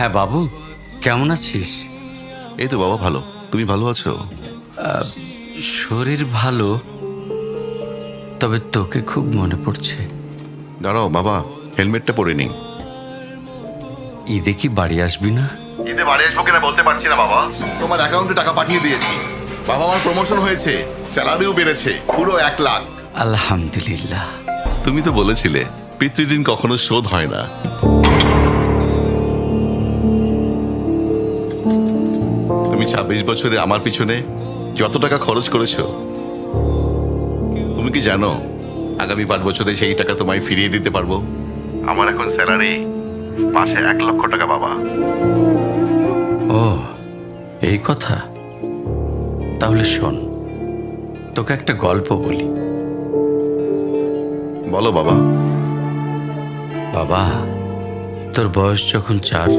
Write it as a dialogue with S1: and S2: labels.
S1: হ্যাঁ বাবু, কেমন আছিস?
S2: এই তো বাবা, ভালো। তুমি ভালো আছো?
S1: শরীর ভালো, তবে তোকে খুব মনে পড়ছে।
S2: দাঁড়াও বাবা, হেলমেটটা পরে নিই।
S1: ঈদে কি বাড়ি আসবি না?
S2: ঈদে বাড়ি আসবো কিনা বলতে পারছি না বাবা। তোমার অ্যাকাউন্টে টাকা পাঠিয়ে দিয়েছি। বাবা, আমার প্রমোশন হয়েছে, স্যালারিও বেড়েছে, পুরো 1 লাখ।
S1: আলহামদুলিল্লাহ।
S2: তুমি তো বলেছিলে পিতৃঋণ কখনো শোধ হয় না। তুমি 26 বছরে আমার পিছনে যত টাকা খরচ করেছো, তুমি কি জানো আগামী 5 বছরে সেই টাকা তোমায় ফিরিয়ে দিতে পারবো? আমার এখন স্যালারি মাসে 1 লক্ষ টাকা বাবা।
S1: ও, এই কথা। তাহলে শোন, তোকে একটা গল্প বলি।
S2: বলো বাবা।
S1: বাবা, তোর বয়স যখন 4